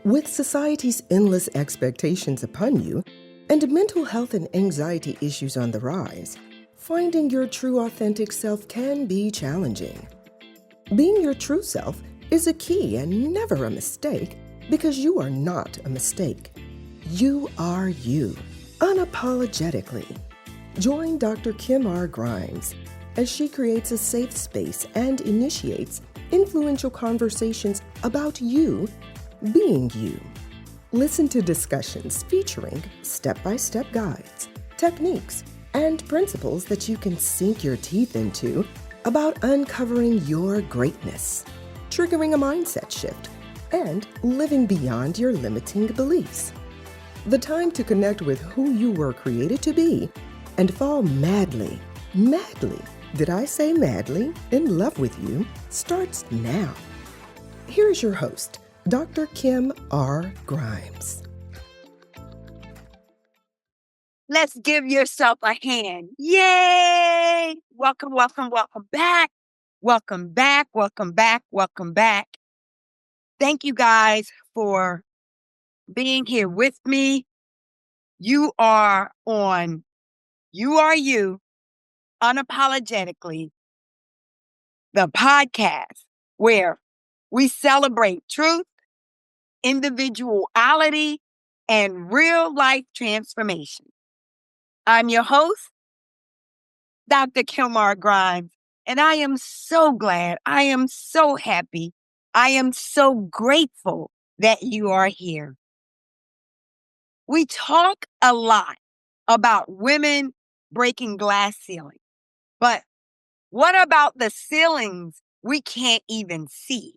With society's endless expectations upon you and mental health and anxiety issues on the rise, finding your true authentic self can be challenging. Being your true self is a key and never a mistake because you are not a mistake. You are you, unapologetically. Join Dr. Kim R. Grimes as she creates a safe space and initiates influential conversations about you being you. Listen to discussions featuring step-by-step guides, techniques, and principles that you can sink your teeth into about uncovering your greatness, triggering a mindset shift, and living beyond your limiting beliefs. The time to connect with who you were created to be and fall madly, did I say madly, in love with you starts now. Here's your host, Dr. Kim R. Grimes. Let's give yourself a hand. Yay! Welcome, welcome, welcome back. Welcome back, welcome back, welcome back. Thank you guys for being here with me. You are on You Are You, Unapologetically, the podcast where we celebrate truth, individuality, and real life transformation. I'm your host, Dr. Kim R. Grimes, and I am so glad, I am so happy, I am so grateful that you are here. We talk a lot about women breaking glass ceilings, but what about the ceilings we can't even see?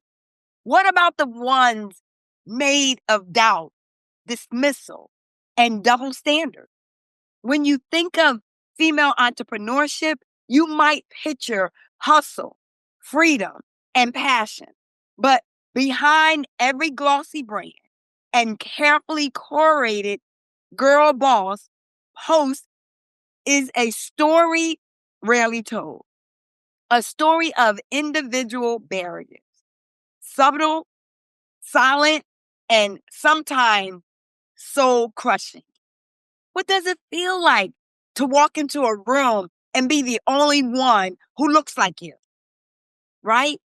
What about the ones made of doubt, dismissal, and double standards? When you think of female entrepreneurship, you might picture hustle, freedom, and passion. But behind every glossy brand and carefully curated girl boss post is a story rarely told. A story of individual barriers, subtle, silent, and sometimes soul crushing. What does it feel like to walk into a room and be the only one who looks like you? Right?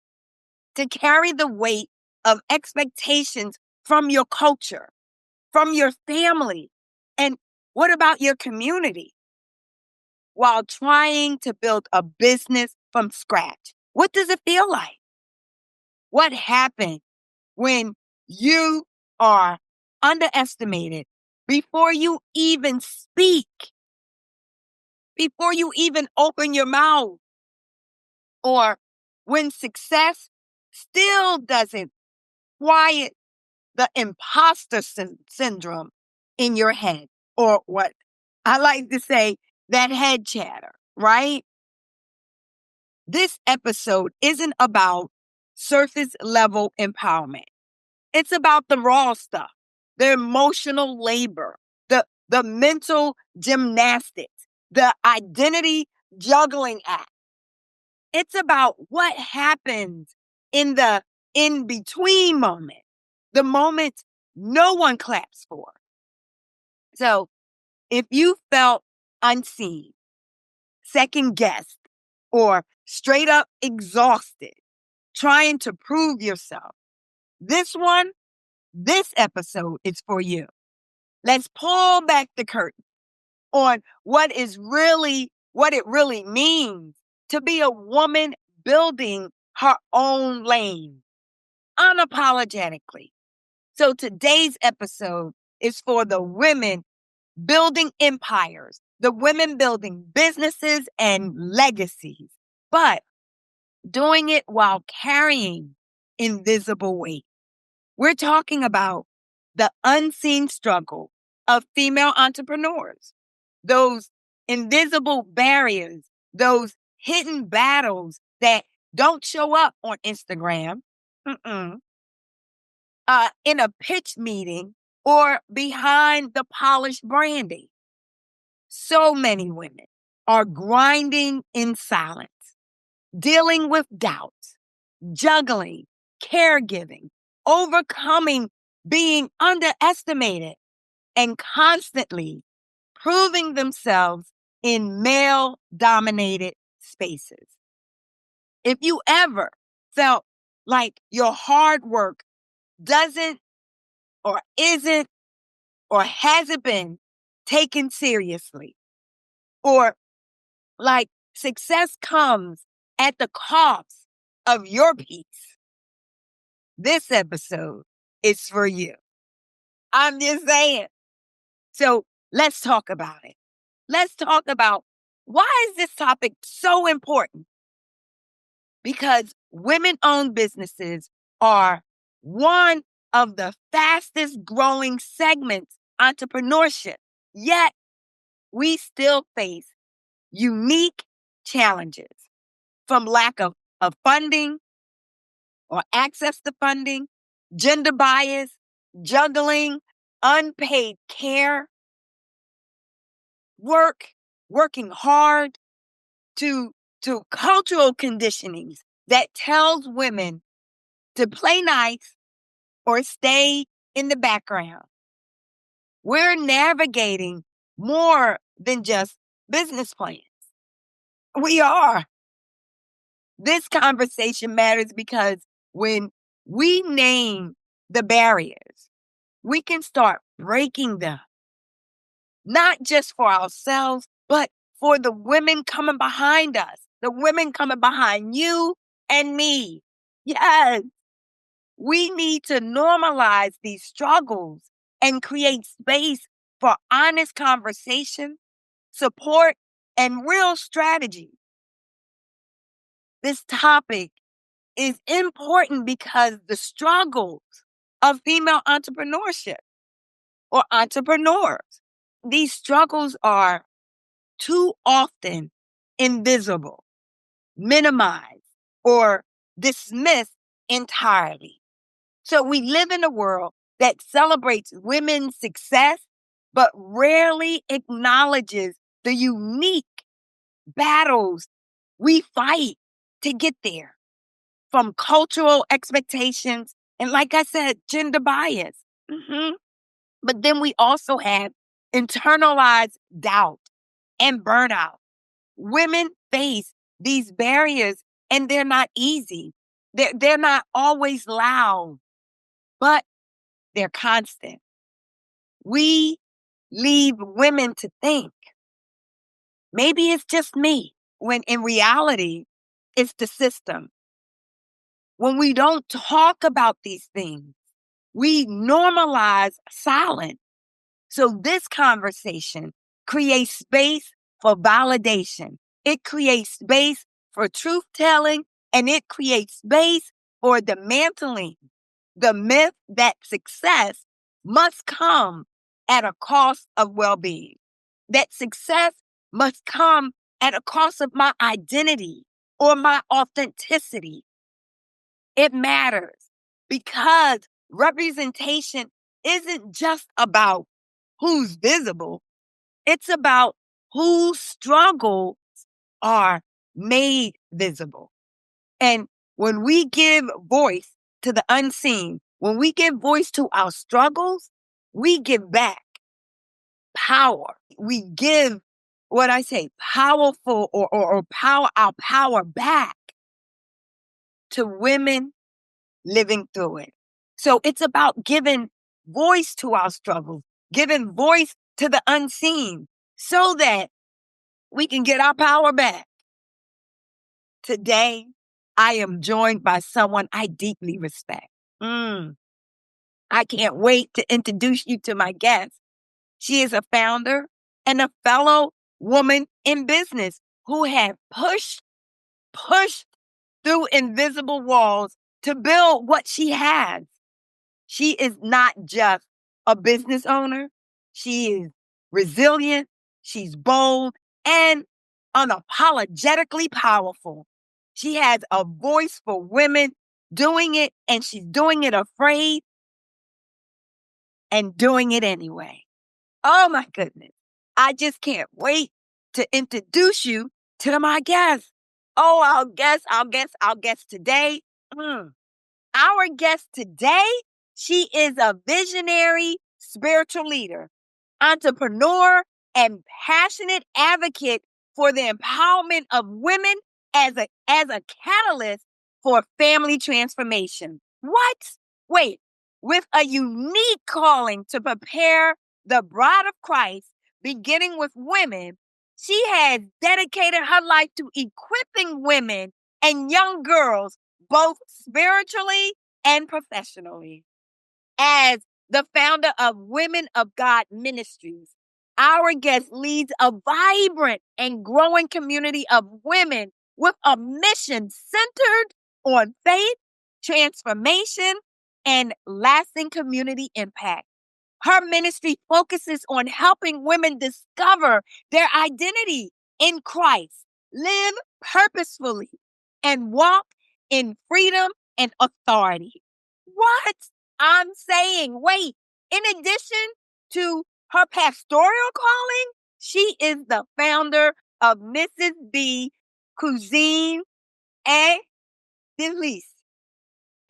To carry the weight of expectations from your culture, from your family, and what about your community? While trying to build a business from scratch. What does it feel like? What happens when you are underestimated before you even speak? Before you even open your mouth, or when success still doesn't quiet the imposter syndrome in your head, or what I like to say, that head chatter, right? This episode isn't about surface level empowerment. It's about the raw stuff, the emotional labor, the mental gymnastics, the identity juggling act. It's about what happens in the in-between moment, the moment no one claps for. So if you felt unseen, second guessed, or straight up exhausted, trying to prove yourself, this episode is for you. Let's pull back the curtain on what it really means to be a woman building her own lane unapologetically. So today's episode is for the women building empires, the women building businesses and legacies, but doing it while carrying invisible weight. We're talking about the unseen struggle of female entrepreneurs, those invisible barriers, those hidden battles that don't show up on Instagram, in a pitch meeting, or behind the polished branding. So many women are grinding in silence, dealing with doubts, juggling, caregiving, overcoming being underestimated, and constantly proving themselves in male-dominated spaces. If you ever felt like your hard work doesn't or isn't or hasn't been taken seriously, or like success comes at the cost of your peace, this episode is for you. I'm just saying. So let's talk about it. Let's talk about why is this topic so important? Because women-owned businesses are one of the fastest growing segments entrepreneurship. Yet we still face unique challenges, from lack of funding or access to funding, gender bias, juggling, unpaid care, working hard, to cultural conditionings that tells women to play nice or stay in the background. We're navigating more than just business plans. We are. This conversation matters because when we name the barriers, we can start breaking them, not just for ourselves, but for the women coming behind us, the women coming behind you and me. Yes, we need to normalize these struggles and create space for honest conversation, support, and real strategy. This topic is important because the struggles of female entrepreneurship or entrepreneurs, these struggles are too often invisible, minimized, or dismissed entirely. So we live in a world that celebrates women's success, but rarely acknowledges the unique battles we fight to get there, from cultural expectations and, like I said, gender bias. But then we also have internalized doubt and burnout. Women face these barriers and they're not easy. They're not always loud, but they're constant. We leave women to think, maybe it's just me, when in reality, it's the system. When we don't talk about these things, we normalize silence. So this conversation creates space for validation. It creates space for truth telling, and it creates space for dismantling the myth that success must come at a cost of well-being, that success must come at a cost of my identity or my authenticity. It matters because representation isn't just about who's visible. It's about whose struggles are made visible. And when we give voice to the unseen, when we give voice to our struggles, we give back power. We give powerful or power, our power back to women living through it. So it's about giving voice to our struggles, giving voice to the unseen so that we can get our power back. Today, I am joined by someone I deeply respect. I can't wait to introduce you to my guest. She is a founder and a fellow woman in business who has pushed through invisible walls to build what she has. She is not just a business owner. She is resilient, she's bold, and unapologetically powerful. She has a voice for women doing it, and she's doing it afraid and doing it anyway. Oh my goodness. I just can't wait to introduce you to my guest. Oh, our guest today. Our guest today She is a visionary spiritual leader, entrepreneur, and passionate advocate for the empowerment of women as a catalyst for family transformation. What? Wait, with a unique calling to prepare the bride of Christ, beginning with women, she has dedicated her life to equipping women and young girls, both spiritually and professionally. As the founder of Women of God Ministries, our guest leads a vibrant and growing community of women with a mission centered on faith, transformation, and lasting community impact. Her ministry focuses on helping women discover their identity in Christ, live purposefully, and walk in freedom and authority. What? I'm saying, wait, in addition to her pastoral calling, she is the founder of Mrs. B Cuisine et Delice,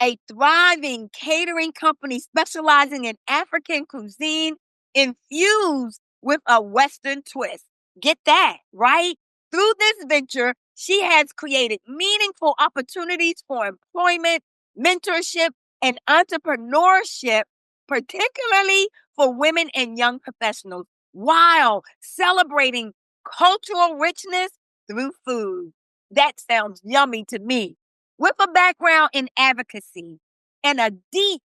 a thriving catering company specializing in African cuisine infused with a Western twist. Get that, right? Through this venture, she has created meaningful opportunities for employment, mentorship, and entrepreneurship, particularly for women and young professionals, while celebrating cultural richness through food. That sounds yummy to me. With a background in advocacy and a deep,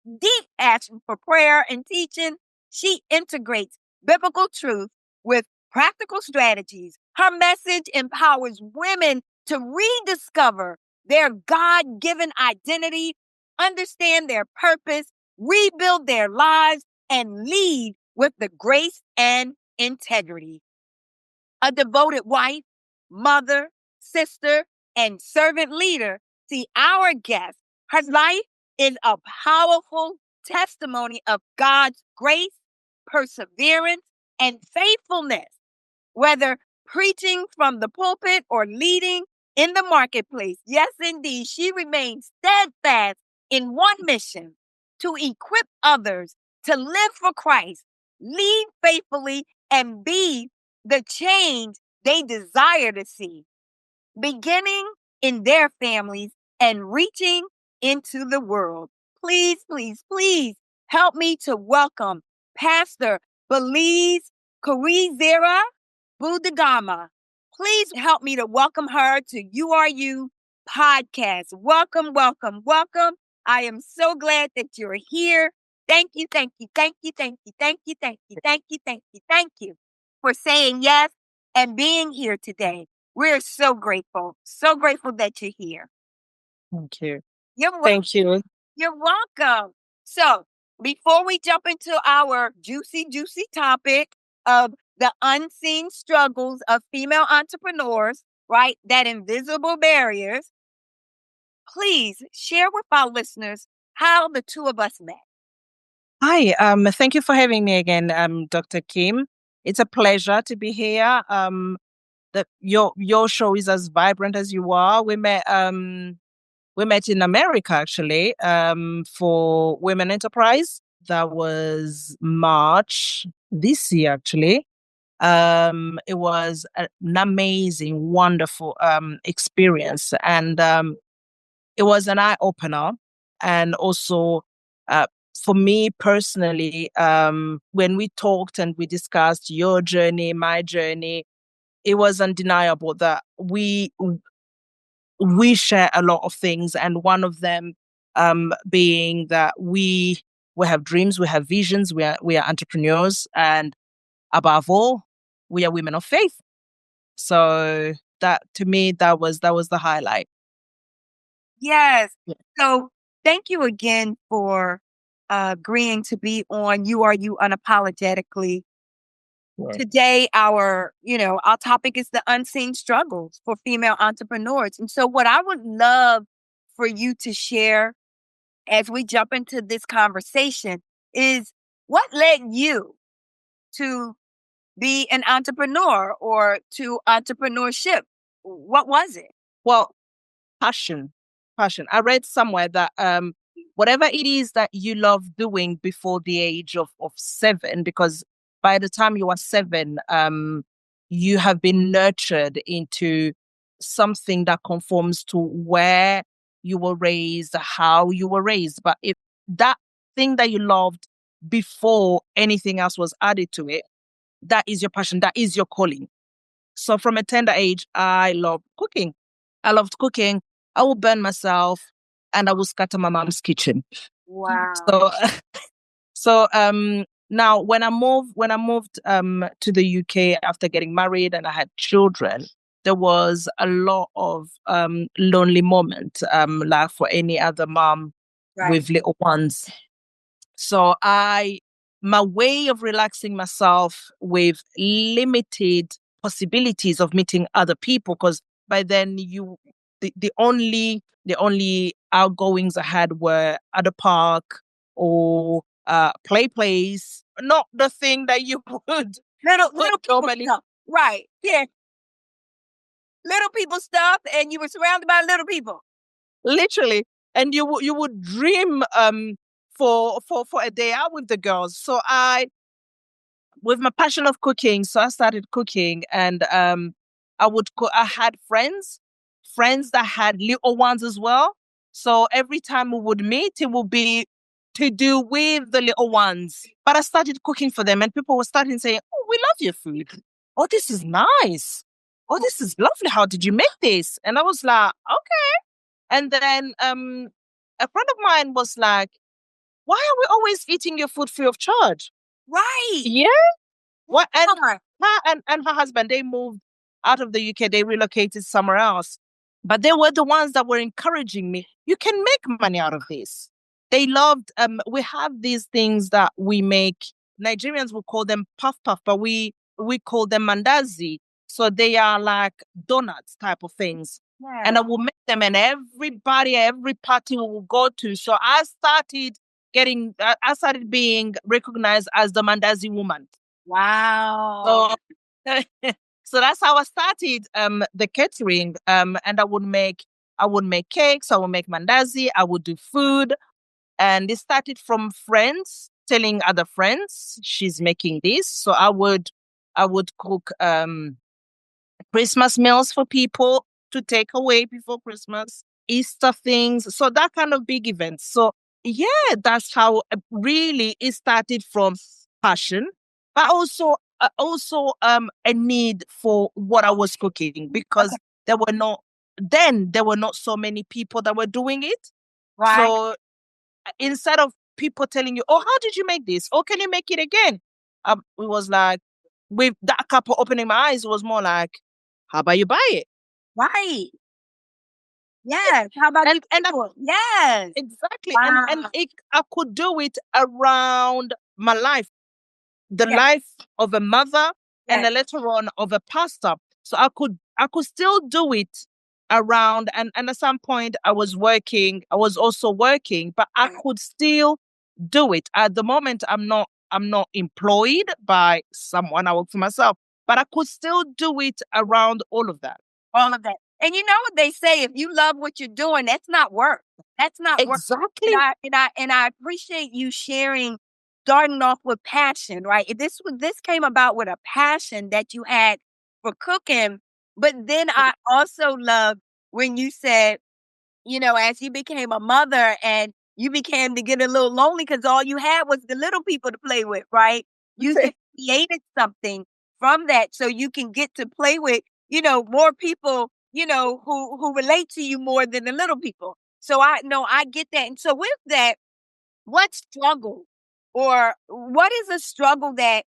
deep passion for prayer and teaching, she integrates biblical truth with practical strategies. Her message empowers women to rediscover their God given identity, understand their purpose, rebuild their lives, and lead with the grace and integrity. A devoted wife, mother, sister, and servant leader. See, our guest, her life is a powerful testimony of God's grace, perseverance, and faithfulness. Whether preaching from the pulpit or leading in the marketplace, yes, indeed, she remains steadfast in one mission: to equip others to live for Christ, lead faithfully, and be the change they desire to see, beginning in their families and reaching into the world. Please, please, please help me to welcome Pastor Belize Kurizera Budagama. Please help me to welcome her to URU podcast. Welcome, welcome, welcome. I am so glad that you're here. Thank you, thank you, thank you, thank you, thank you, thank you, thank you, thank you, thank you for saying yes and being here today. We're so grateful that you're here. Thank you. You're welcome. Thank you. You're welcome. So, before we jump into our juicy, juicy topic of the unseen struggles of female entrepreneurs, right? That invisible barriers, please share with our listeners how the two of us met. Hi. Thank you for having me again, Dr. Kim. It's a pleasure to be here. Your show is as vibrant as you are. We met in America actually, for Women Enterprise. That was March this year actually. It was an amazing, wonderful experience, and it was an eye opener. And also, for me personally, when we talked and we discussed your journey, my journey, it was undeniable that we share a lot of things, and one of them being that we have dreams, we have visions, we are entrepreneurs, and above all, we are women of faith. So that, to me, that was the highlight. Yes. Yeah. So, thank you again for agreeing to be on URU Unapologetically. Yeah. Today, our topic is the unseen struggles for female entrepreneurs. And so what I would love for you to share as we jump into this conversation is what led you to be an entrepreneur or to entrepreneurship? What was it? Well, passion. I read somewhere that whatever it is that you love doing before the age of 7, because by the time you are 7, you have been nurtured into something that conforms to where you were raised, how you were raised. But if that thing that you loved before anything else was added to it, that is your passion, that is your calling. So from a tender age, I loved cooking. I loved cooking. I would burn myself and I would scatter my mom's kitchen. Wow. So now when I moved to the UK after getting married and I had children, there was a lot of lonely moments, like for any other mom with little ones. So my way of relaxing myself with limited possibilities of meeting other people, because by then the only outgoings I had were at the park or play place, not the thing that you would Little people normally. stuff. Right. Yeah. Little people stuff, and you were surrounded by little people. Literally. And you would dream for a day out with the girls. So with my passion of cooking, so I started cooking, and I would cook. I had friends that had little ones as well. So every time we would meet, it would be to do with the little ones. But I started cooking for them, and people were starting saying, "Oh, we love your food. Oh, this is nice. Oh, this is lovely. How did you make this?" And I was like, "Okay." And then a friend of mine was like, "Why are we always eating your food free of charge?" Right. Yeah. What? And Come on. her and her husband, they moved out of the UK. They relocated somewhere else. But they were the ones that were encouraging me. You can make money out of this. They loved, we have these things that we make. Nigerians will call them puff puff, but we call them mandazi. So they are like donuts type of things. Yeah. And I will make them, and everybody, every party we will go to. So I started being recognized as the mandazi woman. Wow. So, so that's how I started the catering. And I would make cakes, I would make mandazi, I would do food. And it started from friends telling other friends she's making this. So I would cook Christmas meals for people to take away before Christmas, Easter things. So that kind of big events. So yeah, that's how really it started, from passion, but also a need for what I was cooking, because there were not so many people that were doing it. Right. So instead of people telling you, "Oh, how did you make this? Oh, can you make it again?" It was like, with that couple opening my eyes, it was more like, "How about you buy it?" Right. Yes. How about And yes. exactly. Wow. And I could do it around my life, the Yes. life of a mother, and Yes. later on of a pastor. So I could still do it around, and at some point I was also working, but I could still do it. At the moment I'm not employed by someone, I work for myself, but I could still do it around all of that. All of that. And you know what they say, if you love what you're doing, that's not work. That's not work. Exactly. And I appreciate you sharing, starting off with passion, right? If this came about with a passion that you had for cooking, but then I also love when you said, you know, as you became a mother and you began to get a little lonely because all you had was the little people to play with, right? You created something from that so you can get to play with, you know, more people, you know, who relate to you more than the little people. So I know I get that. And so with that, what struggle or what is a struggle that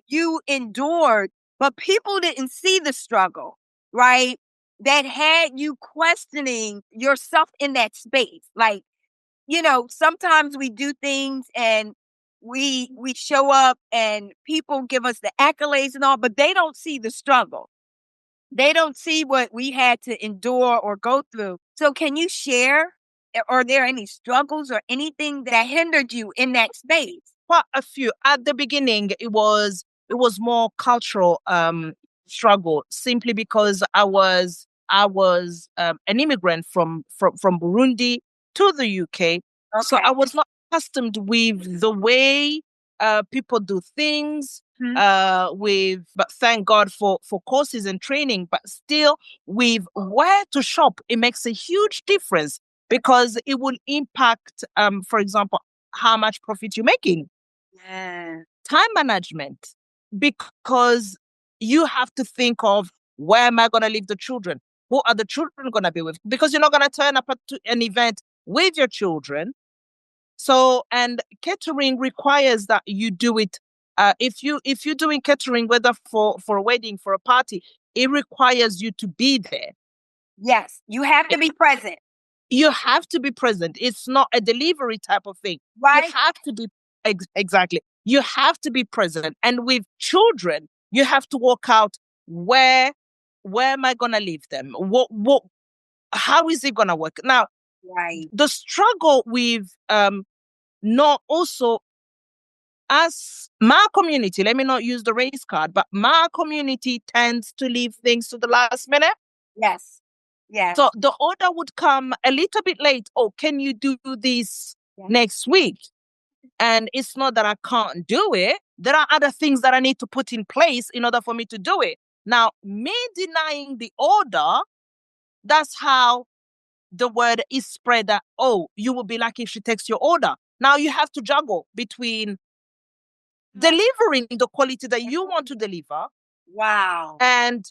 you endured, but people didn't see the struggle, right? That had you questioning yourself in that space. Like, you know, sometimes we do things and we show up and people give us the accolades and all, but they don't see the struggle. They don't see what we had to endure or go through. So can you share? Are there any struggles or anything that hindered you in that space? Quite a few. At the beginning, it was more cultural struggle, simply because I was an immigrant from Burundi to the UK. So Okay. I was not accustomed with the way people do things. But thank God for courses and training. But still, with where to shop, it makes a huge difference because it will impact, for example, how much profit you're making. Yeah. Time management, because you have to think of where am I going to leave the children? Who are the children going to be with? Because you're not going to turn up at an event with your children. So, and catering requires that you do it. If you're doing catering, whether for a wedding, for a party, it requires you to be there. Yes, you have to be present. You have to be present. It's not a delivery type of thing. Right. You have to be exactly. You have to be present. And with children, you have to work out where am I gonna leave them? What how is it gonna work? Now, Right. the struggle with not also as my community, let me not use the race card, but my community tends to leave things to the last minute. Yes. Yes. So the order would come a little bit late. Oh, can you do this next week? And it's not that I can't do it. There are other things that I need to put in place in order for me to do it. Now, me denying the order, that's how the word is spread that, oh, you will be lucky if she takes your order. Now you have to juggle between delivering the quality that you want to deliver. Wow. And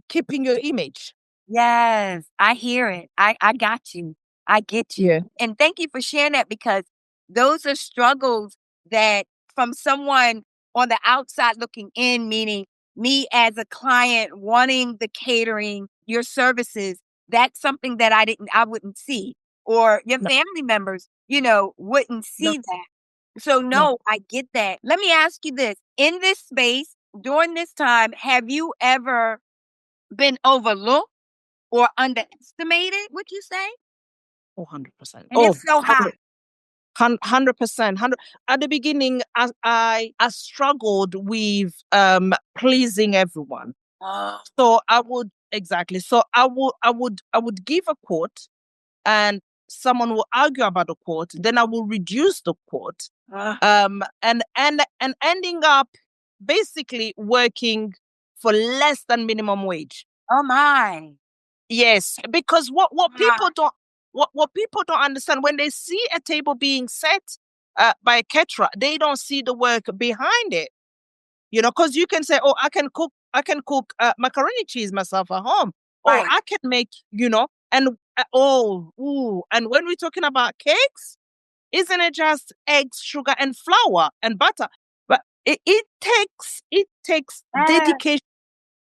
keeping your image. Yes, I hear it. I got you. I get you. Yeah. And thank you for sharing that, because those are struggles that from someone on the outside looking in, meaning me as a client wanting the catering, your services, that's something that I wouldn't see, or your No. family members, wouldn't see that. So no, I get that. Let me ask you this. In this space, during this time, have you ever been overlooked or underestimated, would you say? Oh, 100%. And Oh, if so, how? 100%. At the beginning, I struggled with pleasing everyone. Oh, So I would I would give a quote, and someone will argue about the quote. Then I will reduce the quote. And ending up basically working for less than minimum wage. oh my. Yes, because what people My. what people don't understand, when they see a table being set by a caterer, they don't see the work behind it. Because you can say, "Oh, I can cook macaroni cheese myself at home," or Right. I can make, and and when we're talking about cakes, isn't it just eggs, sugar, and flour and butter? But it takes dedication.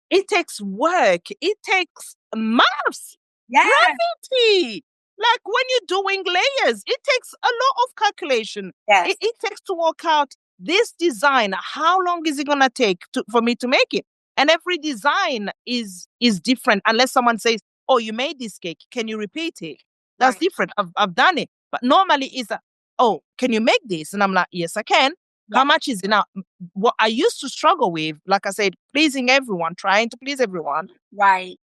It takes work. It takes maths, Yes. gravity. Like when you're doing layers, it takes a lot of calculation. Yes. It takes to work out this design. How long is it gonna take for me to make it? And every design is different. Unless someone says, "Oh, you made this cake. Can you repeat it?" That's Right. different. I've done it. But normally it's "Oh, can you make this?" And I'm like, "Yes, I can." How much is it now? What I used to struggle with, like I said, pleasing everyone, trying to please everyone. Right.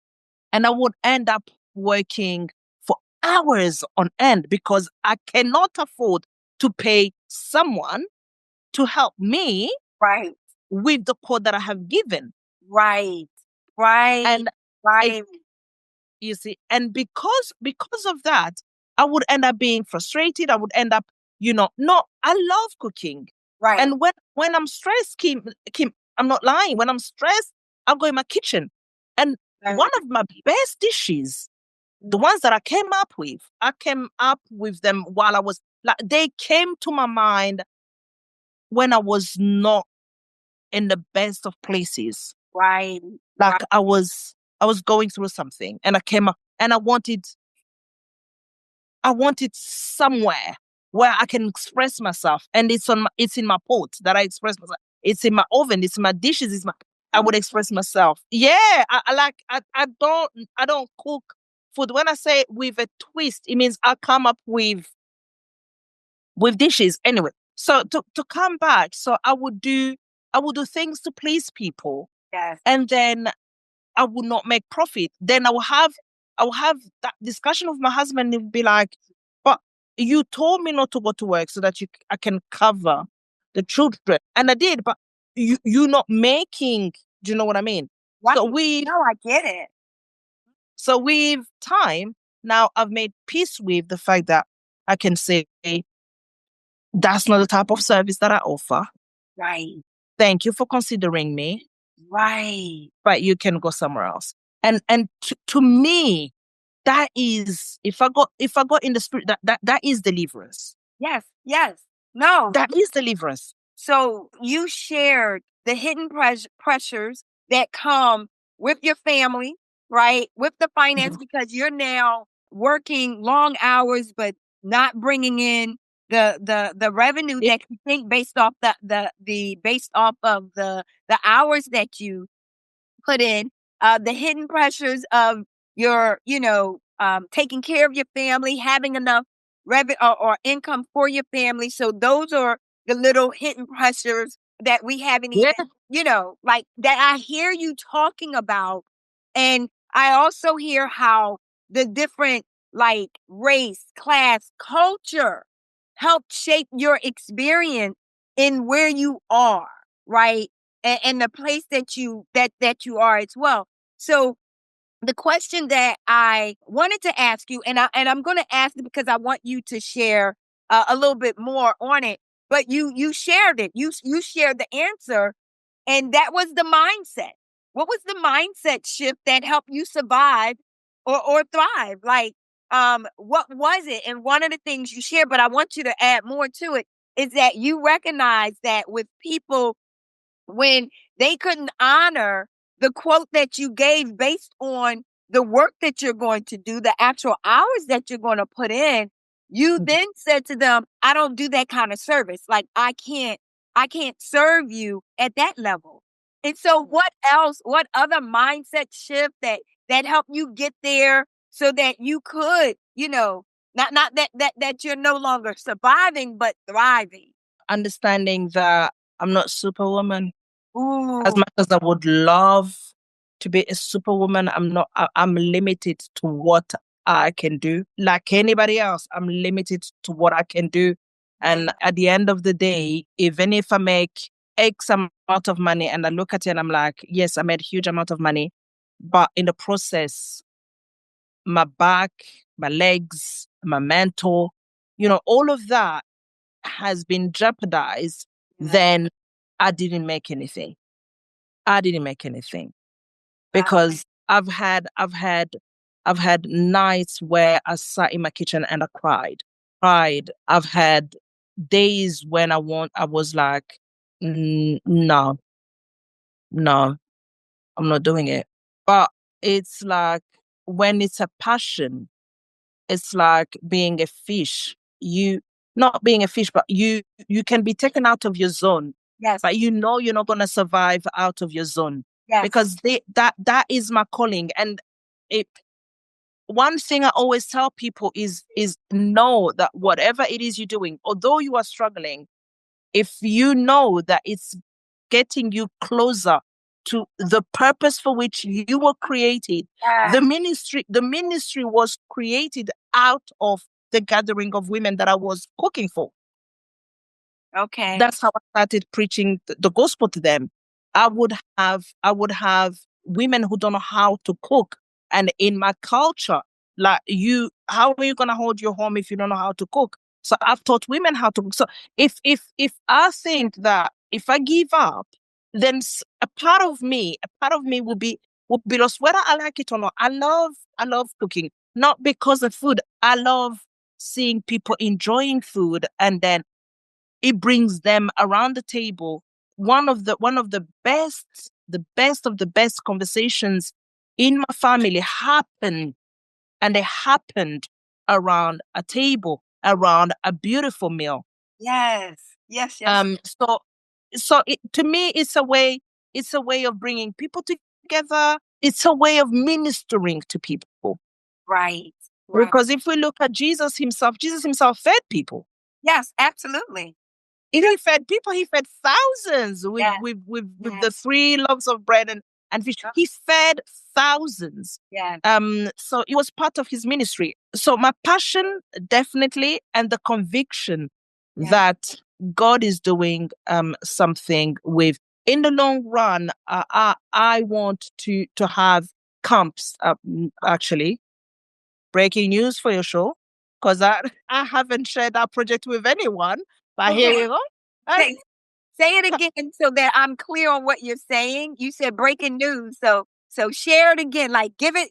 And I would end up working for hours on end because I cannot afford to pay someone to help me Right. with the code that I have given. Right. Right. And right. you see, and because of that, I would end up being frustrated. I would end up, I love cooking. Right. And when I'm stressed, Kim, I'm not lying. When I'm stressed, I'll go in my kitchen. And one of my best dishes, the ones that I came up with them while I was like, they came to my mind when I was not in the best of places. Right. Like I was going through something, and I came up and I wanted somewhere where I can express myself, and it's in my pot that I express myself. It's in my oven. It's in my dishes. I would express myself. Yeah, I don't cook food. When I say with a twist, it means I come up with dishes anyway. So to come back, so I would do things to please people. Yes. And then I would not make profit. Then I will have that discussion with my husband and he'll be like, but you told me not to go to work so that I can cover the children. And I did, but you're not making, do you know what I mean? Right. So No, I get it. so with time, now I've made peace with the fact that I can say, that's not the type of service that I offer. Right. Thank you for considering me, Right. but you can go somewhere else. And to me, that is, if I got in the spirit, that is deliverance. Yes. Yes. No. That is deliverance. So you shared the hidden pressures that come with your family, right? With the finance, because you're now working long hours, but not bringing in the revenue Yeah. that you think based off based off of the hours that you put in, the hidden pressures of your, taking care of your family, having enough revenue or income for your family. So those are the little hidden pressures that we haven't Yeah. even, like that I hear you talking about. And I also hear how the different like race, class, culture help shape your experience in where you are, right? And the place that you are as well. So the question that I wanted to ask you, and I'm going to ask it because I want you to share a little bit more on it. But you shared it. You shared the answer, and that was the mindset. What was the mindset shift that helped you survive or thrive? Like, what was it? And one of the things you shared, but I want you to add more to it, is that you recognize that with people when they couldn't honor the quote that you gave based on the work that you're going to do, the actual hours that you're going to put in, you then said to them, I don't do that kind of service. Like I can't serve you at that level. And so what other mindset shift that helped you get there so that you could, not that you're no longer surviving, but thriving. Understanding that I'm not superwoman. As Ooh, much as I would love to be a superwoman, I'm limited to what I can do. Like anybody else, I'm limited to what I can do. And at the end of the day, even if I make X amount of money and I look at it and I'm like, yes, I made a huge amount of money, but in the process, my back, my legs, my mental, all of that has been jeopardized, then I didn't make anything. I didn't make anything because I've had nights where I sat in my kitchen and I cried. I've had days when I was like, no, I'm not doing it. But it's like when it's a passion, it's like being a fish. You not being a fish, but you can be taken out of your zone, yes, but you're not gonna survive out of your zone yes. because that is my calling. And it one thing I always tell people is know that whatever it is you're doing, although you are struggling, if you know that it's getting you closer to the purpose for which you were created. Ah, The ministry was created out of the gathering of women that I was cooking for. okay. That's how I started preaching the gospel to them. I would have women who don't know how to cook. And in my culture, like how are you gonna hold your home if you don't know how to cook? So I've taught women how to cook. So if I think that if I give up, then a part of me will be lost, whether I like it or not. I love cooking, not because of food. I love seeing people enjoying food, and then it brings them around the table. One of the best of the best conversations in my family happened, and they happened around a table, around a beautiful meal. Yes, yes, yes. To me, it's a way of bringing people together. It's a way of ministering to people. Right, right. Because if we look at Jesus himself fed people. Yes, absolutely. He fed people. He fed thousands with Yes, with yes. the 3 loaves of bread and fish. He fed thousands. Yeah. So it was part of his ministry. So my passion, definitely, and the conviction Yeah. that God is doing something with. In the long run, I want to have camps. Actually, breaking news for your show, because I haven't shared that project with anyone. But here Okay. we go. Say it again so that I'm clear on what you're saying. You said breaking news, so share it again. Like give it,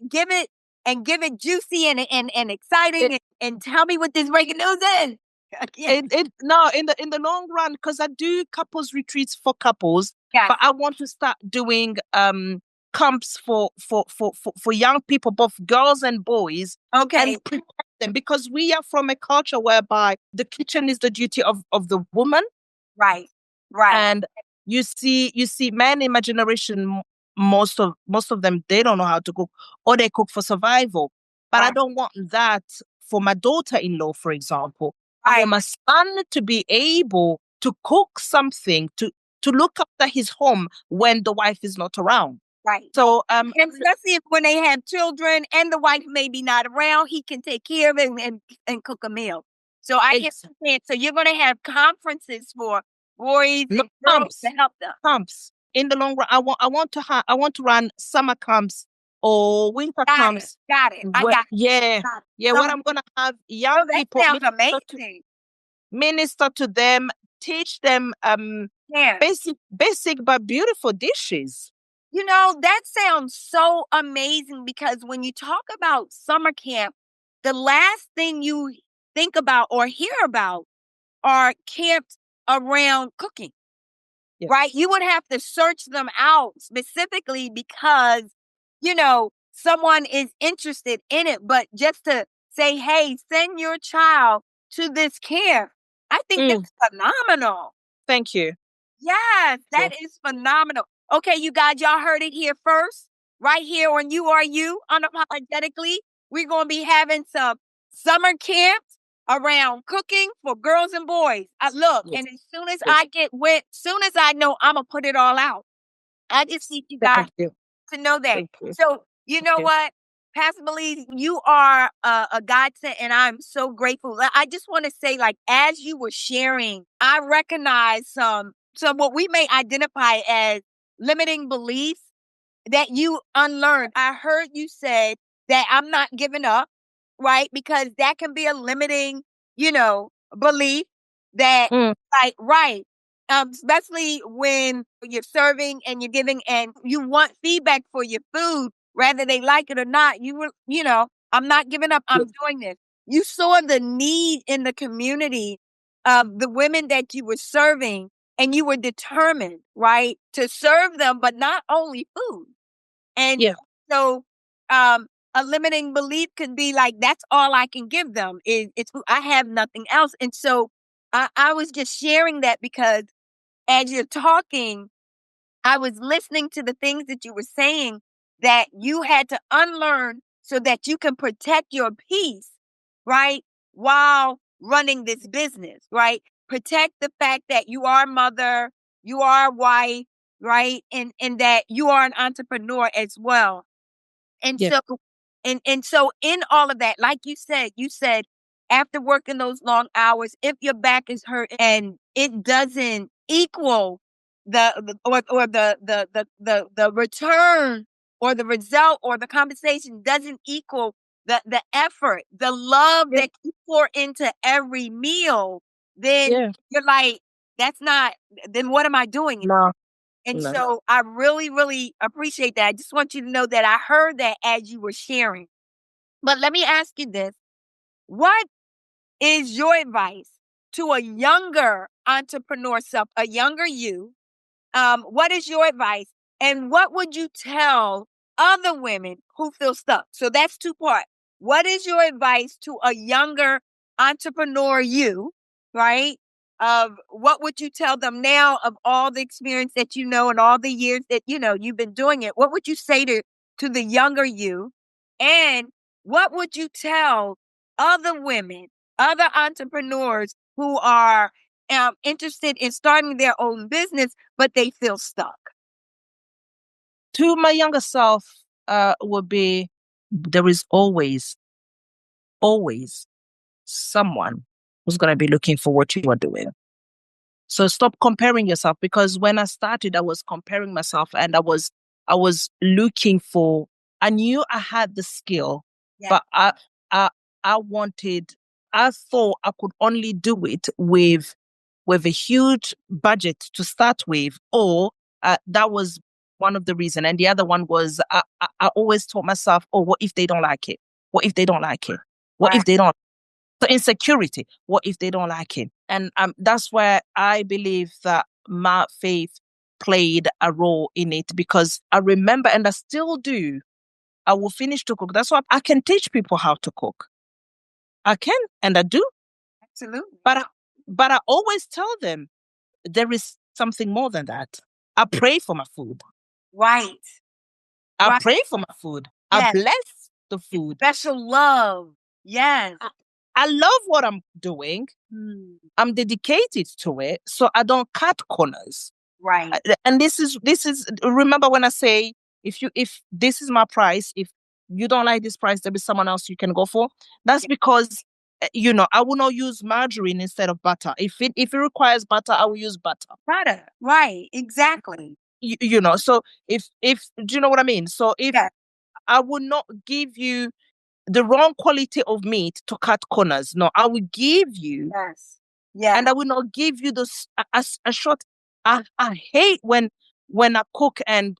and give it juicy and exciting, and tell me what this breaking news is. Yeah. No, in the long run, because I do couples retreats for couples, Yes. but I want to start doing camps for young people, both girls and boys, Okay. and prepare them, because we are from a culture whereby the kitchen is the duty of the woman. Right. Right. And you see men in my generation, most of them, they don't know how to cook, or they cook for survival. But I Right. don't want that for my daughter-in-law, for example. I Right. want my son to be able to cook something, to look after his home when the wife is not around. Right. So And especially when they have children and the wife may be not around, he can take care of it and cook a meal. So I it's understand. So you're going to have conferences for boys no and girls camps. to help them. Camps. In the long run, I want to run summer camps or winter camps. Got it. I Where, got it. yeah, Got it. yeah. So- Where I'm gonna have young Oh, that people sounds amazing. minister to them, teach them Yeah. basic but beautiful dishes. You know, that sounds so amazing because when you talk about summer camp, the last thing you think about or hear about are camps around cooking, Yeah. right? You would have to search them out specifically because, someone is interested in it. But just to say, hey, send your child to this camp, I think that's phenomenal. Thank you. Yes, that is phenomenal. Okay, you guys, y'all heard it here first, right here on You Are You, unapologetically. We're going to be having some summer camps around cooking for girls and boys. Look, Yes. and as soon as Yes. I get wet, soon as I know, I'm going to put it all out. I just need you guys Thank you. to know that. Thank you. So, you know you. what? Pastor Belize, you are a godsend, and I'm so grateful. I just want to say, like, as you were sharing, I recognize some what we may identify as limiting beliefs that you unlearned. I heard you say that I'm not giving up, right? Because that can be a limiting, belief that, like, right. Especially when you're serving and you're giving and you want feedback for your food, whether they like it or not. I'm not giving up. I'm doing this. You saw the need in the community of the women that you were serving, and you were determined, right, to serve them, but not only food. And so, a limiting belief could be like, that's all I can give them is it's food. I have nothing else. And so I was just sharing that because as you're talking, I was listening to the things that you were saying that you had to unlearn so that you can protect your peace, right? While running this business, right? Protect the fact that you are a mother, you are a wife, right? And that you are an entrepreneur as well. And Yeah. so in all of that, like you said after working those long hours, if your back is hurt and it doesn't equal the return or the result or the compensation doesn't equal the effort, the love that you pour into every meal, then you're like, that's not, then what am I doing? No. And No. so I really, really appreciate that. I just want you to know that I heard that as you were sharing. But let me ask you this. What is your advice to a younger entrepreneur self, a younger you? What is your advice? And what would you tell other women who feel stuck? So that's two parts. What is your advice to a younger entrepreneur you, right? Of what would you tell them now of all the experience that you know and all the years that you've been doing it? What would you say to the younger you? And what would you tell other women, other entrepreneurs who are interested in starting their own business, but they feel stuck? To my younger self, would be there is always someone who's going to be looking for what you are doing. So stop comparing yourself, because when I started, I was comparing myself and I was looking for, I knew I had the skill, but I I thought I could only do it with a huge budget to start with, or that was one of the reason. And the other one was I always told myself, oh, what if they don't like it? What if they don't like it? What if they don't? So insecurity. What if they don't like it? And that's where I believe that my faith played a role in it, because I remember, and I still do, I will finish to cook. That's why I can teach people how to cook. I can, and I do. Absolutely. But I always tell them there is something more than that. I pray for my food. Right. I pray for my food. Yes. I bless the food. Special love. Yes. I love what I'm doing. I'm dedicated to it, so I don't cut corners. Right. And this is remember when I say, if this is my price, if you don't like this price, there'll be someone else you can go for. That's because I will not use margarine instead of butter. If it requires butter, I will use butter. Butter. Right. Exactly. So if do you know what I mean? So if I will not give you the wrong quality of meat to cut corners. No, I will give you. Yes. Yeah. And I will not give you a short. I hate when I cook and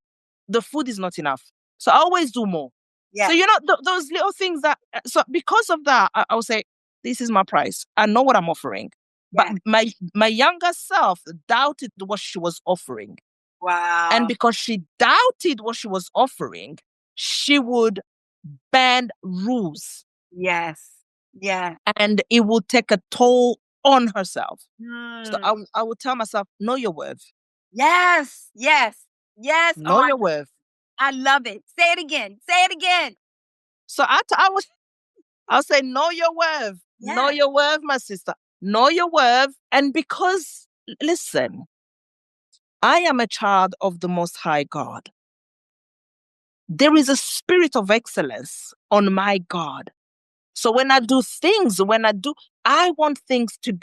the food is not enough. So I always do more. Yeah. So those little things that. So because of that, I will say, this is my price. I know what I'm offering. But my younger self doubted what she was offering. Wow. And because she doubted what she was offering, she would bend rules. Yes. Yeah. And it would take a toll on herself. So I would tell myself, know your worth. Yes. Yes. Yes. Know your worth. I love it. Say it again. Say it again. So I'll say, know your worth. Yeah. Know your worth, my sister. Know your worth. And because, listen, I am a child of the Most High God. There is a spirit of excellence on my God. So when I do things, I want things to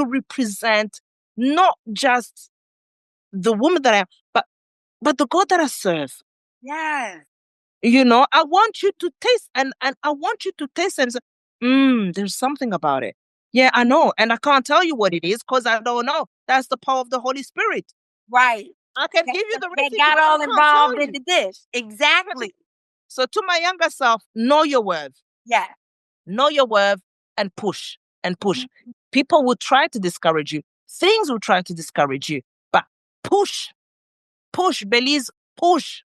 represent not just the woman that I am, but the God that I serve. Yes. I want you to taste, and I want you to taste and say, there's something about it. Yeah, I know. And I can't tell you what it is because I don't know. That's the power of the Holy Spirit. Right. I can give you the recipe. They got all involved in the dish. Exactly. So to my younger self, know your worth. Yeah. Know your worth and push and push. Mm-hmm. People will try to discourage you. Things will try to discourage you. But push, Belize, push.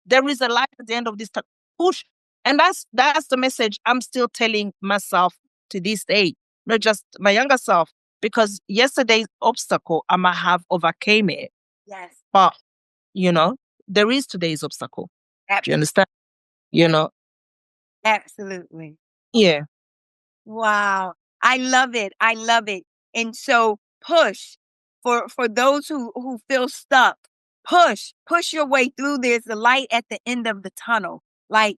There is a light at the end of this time. Push. And that's the message I'm still telling myself to this day. Not just my younger self, because yesterday's obstacle, I might have overcame it. Yes. But, there is today's obstacle. Absolutely. Do you understand? Absolutely. Yeah. Wow. I love it. I love it. And so push for those who feel stuck. Push your way through. There's the light at the end of the tunnel. Like,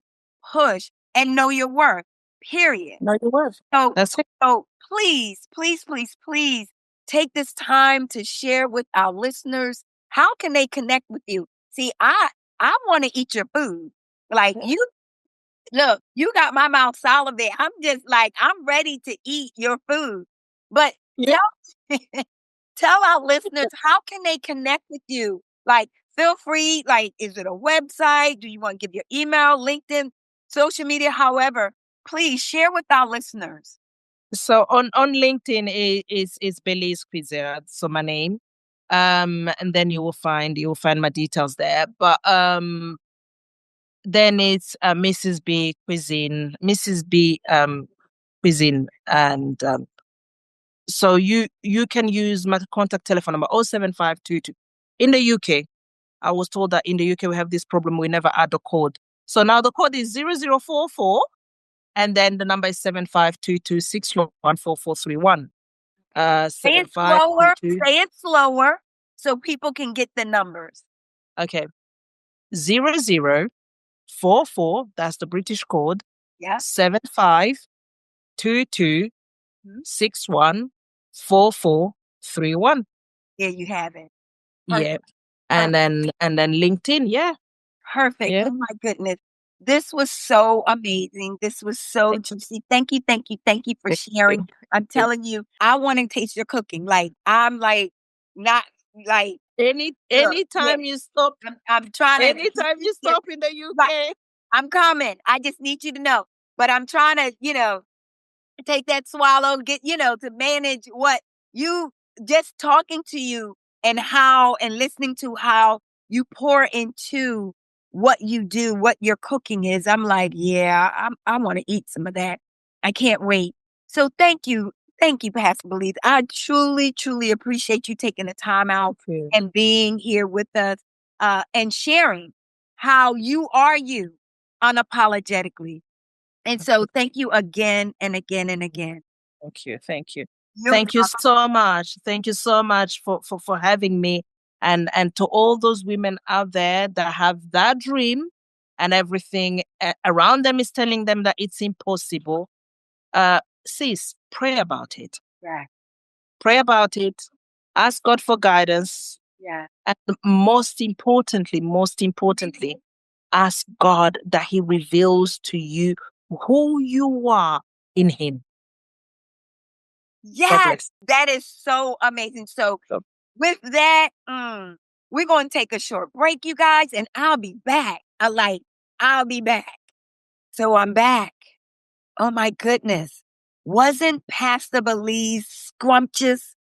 push and know your worth. Period. Know your worth. So that's it. So please take this time to share with our listeners. How can they connect with you? See, I want to eat your food. Like, look, you got my mouth salivating. I'm just like, I'm ready to eat your food. But tell our listeners, how can they connect with you? Like, feel free. Like, is it a website? Do you want to give your email, LinkedIn, social media? However, please share with our listeners. So on LinkedIn is Belize Cuisine. So my name. And then you will find my details there. But then it's Mrs. B Cuisine, Cuisine, and so you can use my contact telephone number 07522. In the UK, I was told that in the UK we have this problem, we never add the code. So now the code is 0044, and then the number is 7522614431. Say it slower so people can get the numbers. Okay. 0044, that's the British code, Yeah. 7522 Mhm. 614431. There you have it. Yeah. Perfect. And then LinkedIn, yeah. Perfect. Yeah. Oh my goodness. This was so amazing. This was so juicy. Thank you, thank you, thank you for Thank sharing. you. I'm telling you, I want to taste your cooking. Like I'm like not like look, yeah, Anytime you stop, I'm trying to anytime you yeah, stop in the right. UK. I'm coming. I just need you to know. But I'm trying to, take that swallow, get, to manage what you just talking to you and how and listening to how you pour into what you do, what your cooking is. I'm like, yeah, I want to eat some of that. I can't wait. So thank you. Thank you, Pastor Belize. I truly, truly appreciate you taking the time out Okay. and being here with us and sharing how you are you unapologetically. And so thank you again and again and again. Thank you. Thank you. You're Thank you so much. Thank you so much for having me. And to all those women out there that have that dream and everything around them is telling them that it's impossible. Sis, pray about it. Yeah. Pray about it. Ask God for guidance. Yeah. And most importantly, ask God that He reveals to you who you are in Him. God Yes, bless. that is so amazing. So So, with that, we're going to take a short break, you guys, and I'll be back. I'll be back. So I'm back. Oh my goodness. Wasn't Pastor Belize scrumptious?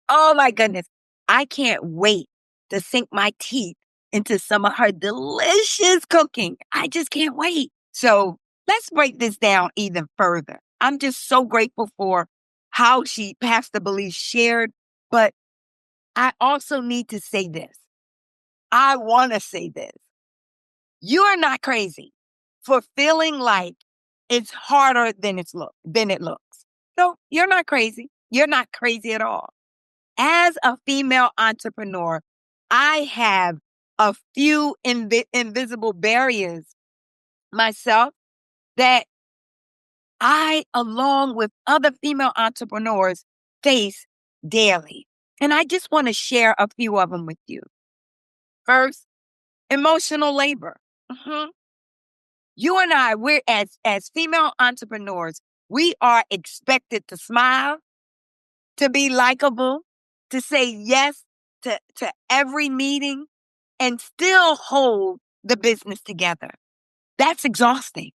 Oh my goodness. I can't wait to sink my teeth into some of her delicious cooking. I just can't wait. So let's break this down even further. I'm just so grateful for how Pastor Belize shared, but I also need to say this. I want to say this. You are not crazy for feeling like it's harder than it looks. No, you're not crazy. You're not crazy at all. As a female entrepreneur, I have a few invisible barriers myself that I, along with other female entrepreneurs, face daily. And I just want to share a few of them with you. First, emotional labor. Mhm. You and I, we're as female entrepreneurs, we are expected to smile, to be likable, to say yes to every meeting, and still hold the business together. That's exhausting.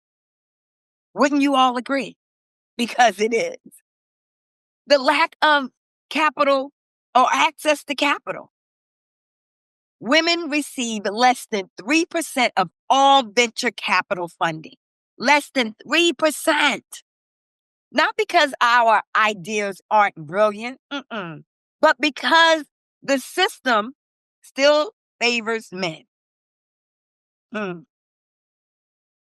Wouldn't you all agree? Because it is. The lack of capital or access to capital. Women receive less than 3% of all venture capital funding. Less than 3%. Not because our ideas aren't brilliant, but because the system still favors men.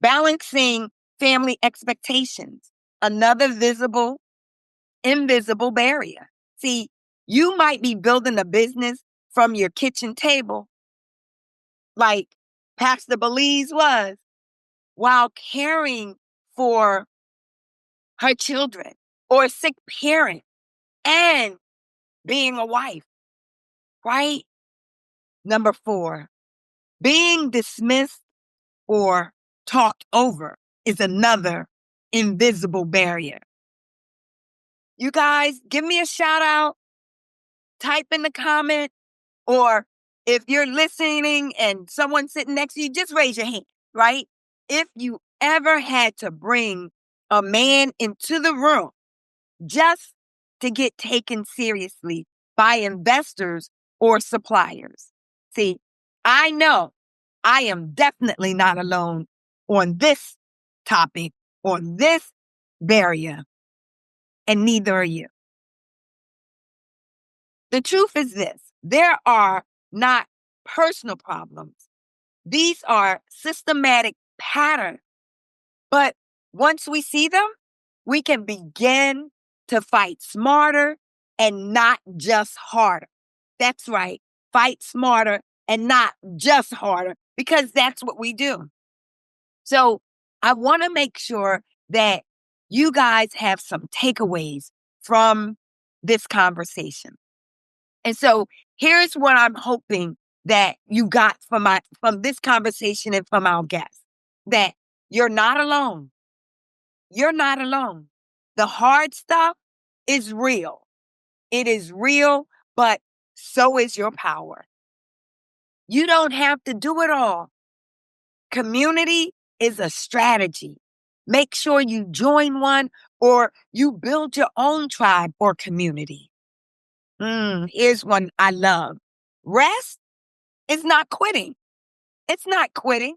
Balancing family expectations, another invisible barrier. See, you might be building a business from your kitchen table, like Pastor Belize was, while caring for her children or a sick parent and being a wife, right? Number 4, being dismissed or talked over is another invisible barrier. You guys, give me a shout out, type in the comment, or if you're listening and someone's sitting next to you, just raise your hand, right? If you ever had to bring a man into the room just to get taken seriously by investors or suppliers. See, I know I am definitely not alone on this topic, on this barrier, and neither are you. The truth is this: there are not personal problems. These are systematic patterns. But once we see them, we can begin to fight smarter and not just harder. That's right. Fight smarter and not just harder, because that's what we do. So I want to make sure that you guys have some takeaways from this conversation. And so here's what I'm hoping that you got from this conversation and from our guests, that you're not alone. You're not alone. The hard stuff is real. It is real, but so is your power. You don't have to do it all. Community is a strategy. Make sure you join one or you build your own tribe or community. Here's one I love. Rest is not quitting. It's not quitting.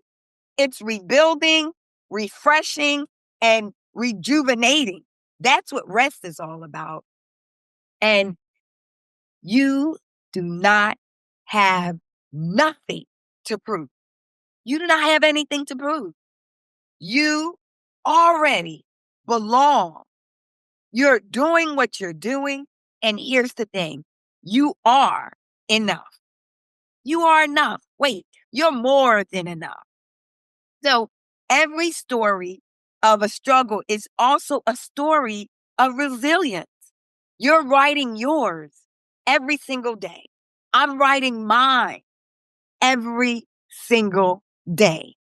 It's rebuilding, refreshing, and rejuvenating. That's what rest is all about. And you do not have nothing to prove. You do not have anything to prove. You already belong. You're doing what you're doing. And here's the thing. You are enough. You are enough. Wait, you're more than enough. So every story of a struggle is also a story of resilience. You're writing yours every single day. I'm writing mine every single day.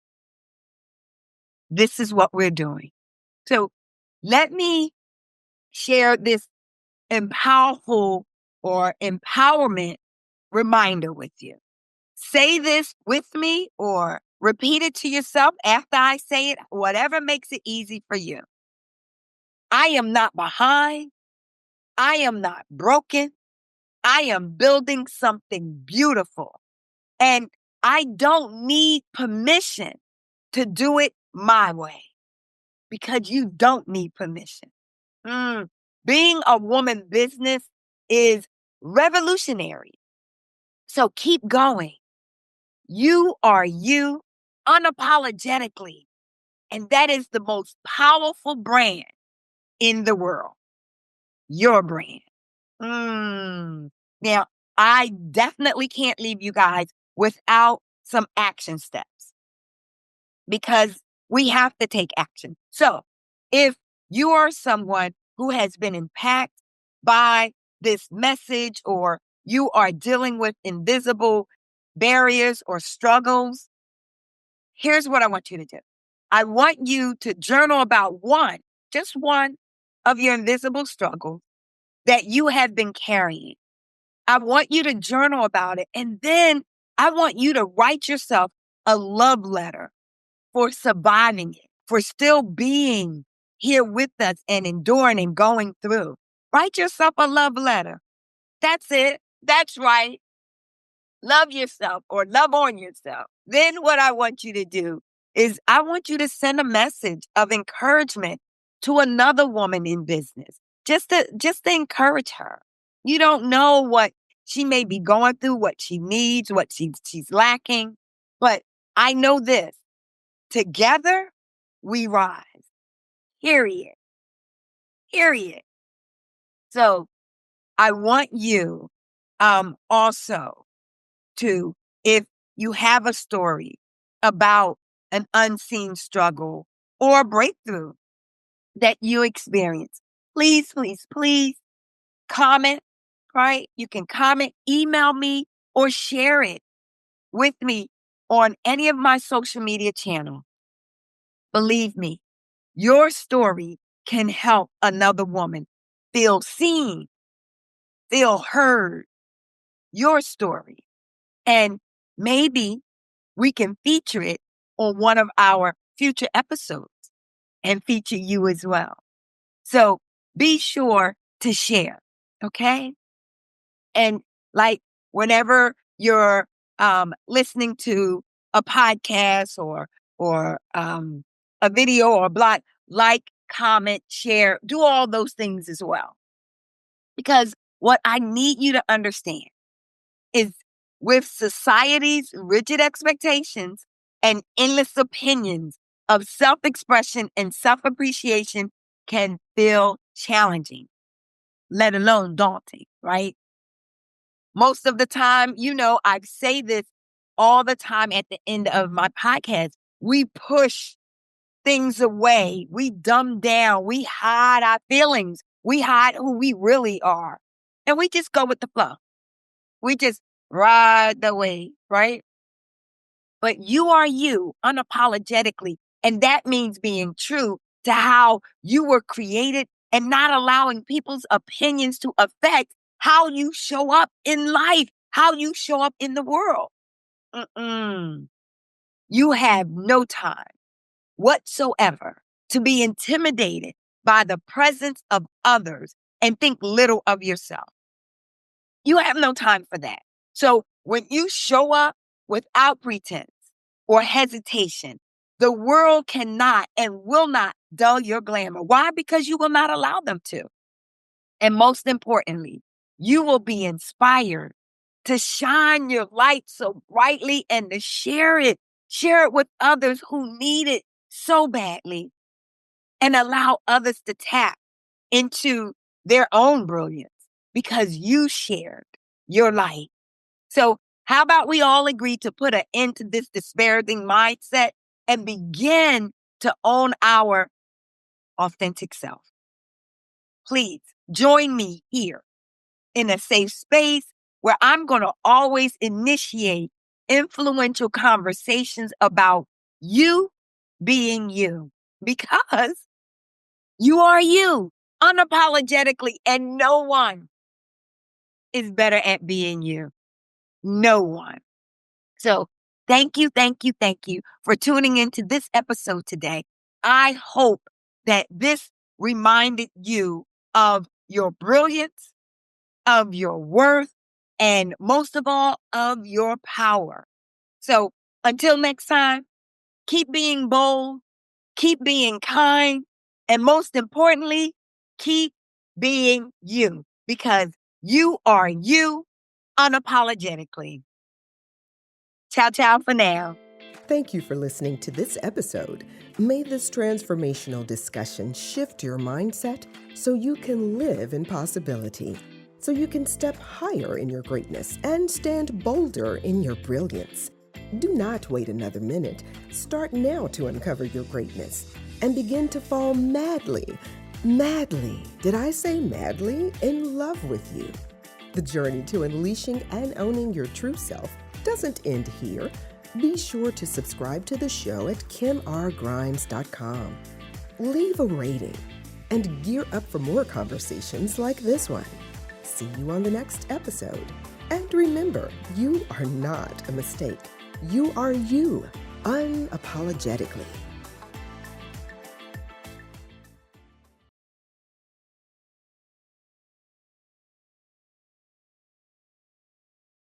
This is what we're doing. So let me share this powerful or empowerment reminder with you. Say this with me or repeat it to yourself after I say it, whatever makes it easy for you. I am not behind. I am not broken. I am building something beautiful. And I don't need permission to do it my way, because you don't need permission. Being a woman business is revolutionary. So keep going. You are you unapologetically. And that is the most powerful brand in the world. Your brand. Now, I definitely can't leave you guys without some action steps, because we have to take action. So if you are someone who has been impacted by this message, or you are dealing with invisible barriers or struggles, here's what I want you to do. I want you to journal about just one of your invisible struggles that you have been carrying. I want you to journal about it. And then I want you to write yourself a love letter for surviving it, for still being here with us and enduring and going through. Write yourself a love letter. That's it. That's right. Love yourself or love on yourself. Then what I want you to do is I want you to send a message of encouragement to another woman in business, just to encourage her. You don't know what she may be going through, what she needs, what she's lacking. But I know this. Together, we rise. Period. Period. So I want you also to, if you have a story about an unseen struggle or breakthrough that you experience, please, please, please comment, right? You can comment, email me, or share it with me on any of my social media channels. Believe me, your story can help another woman feel seen, feel heard, your story. And maybe we can feature it on one of our future episodes and feature you as well. So be sure to share, okay? And like whenever you're listening to a podcast or a video or a blog, like, comment, share, do all those things as well. Because what I need you to understand is, with society's rigid expectations and endless opinions, of self-expression and self-appreciation can feel challenging, let alone daunting, right? Most of the time, I say this all the time at the end of my podcast. We push things away. We dumb down. We hide our feelings. We hide who we really are. And we just go with the flow. We just ride the wave, right? But you are you unapologetically. And that means being true to how you were created and not allowing people's opinions to affect how you show up in life, how you show up in the world. You have no time whatsoever to be intimidated by the presence of others and think little of yourself. You have no time for that. So when you show up without pretense or hesitation, the world cannot and will not dull your glamour. Why? Because you will not allow them to. And most importantly, you will be inspired to shine your light so brightly and to share it. Share it with others who need it so badly, and allow others to tap into their own brilliance because you shared your light. So how about we all agree to put an end to this disparaging mindset and begin to own our authentic self? Please join me here in a safe space where I'm going to always initiate influential conversations about you being you, because you are you unapologetically, and no one is better at being you. No one. So thank you for tuning into this episode today. I hope that this reminded you of your brilliance, of your worth, and most of all, of your power. So until next time, keep being bold, keep being kind, and most importantly, keep being you, because you are you unapologetically. Ciao, ciao for now. Thank you for listening to this episode. May this transformational discussion shift your mindset so you can live in possibility, so you can step higher in your greatness and stand bolder in your brilliance. Do not wait another minute. Start now to uncover your greatness and begin to fall madly, did I say madly, in love with you. The journey to unleashing and owning your true self doesn't end here. Be sure to subscribe to the show at KimRGrimes.com. Leave a rating and gear up for more conversations like this one. See you on the next episode. And remember, you are not a mistake. You are you, unapologetically.